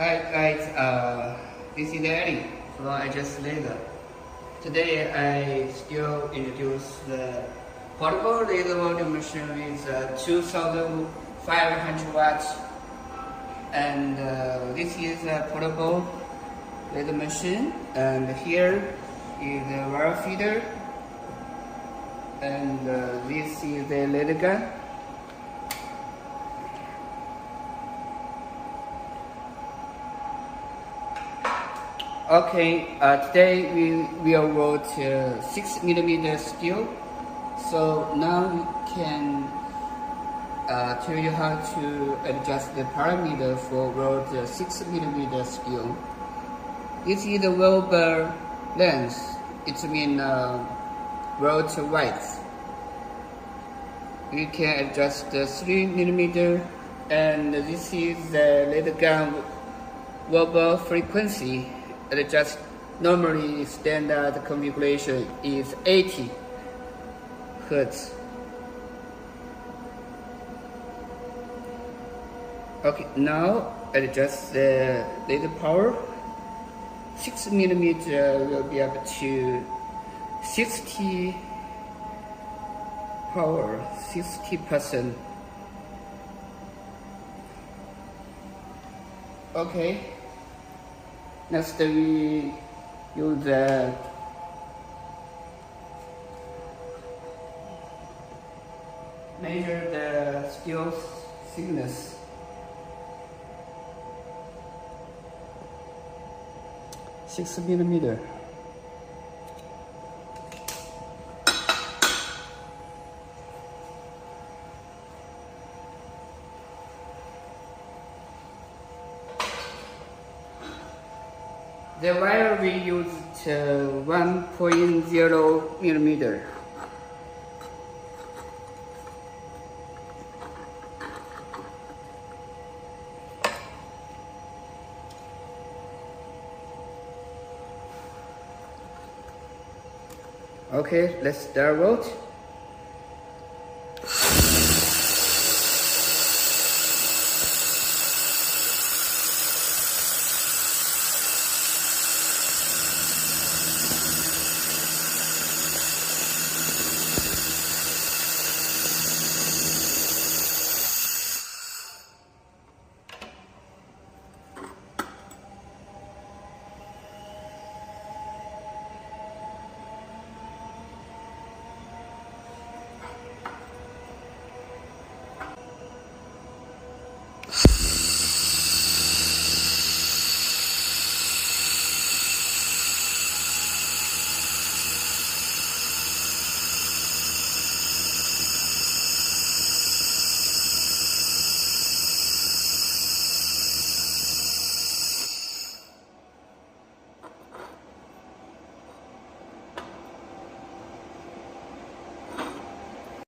Hi guys, this is Eddie from Adjust Laser. Today I still introduce the portable laser welding machine with 2500 watts, and this is a portable laser machine, and here is the wire feeder, and this is the laser gun. Okay, today we will weld 6mm steel. So now we can tell you how to adjust the parameter for weld 6mm steel. This is the weld bar length. It means weld width. We can adjust the 3mm, and this is the laser gun weld bar frequency. Adjust normally standard configuration is 80 Hz. Okay, now adjust the laser power. 6mm will be up to 60 power, 60%. Okay. Next, we use the measure the steel thickness. Six millimeter. The wire we used 1.0 millimeter. Okay, let's start weld.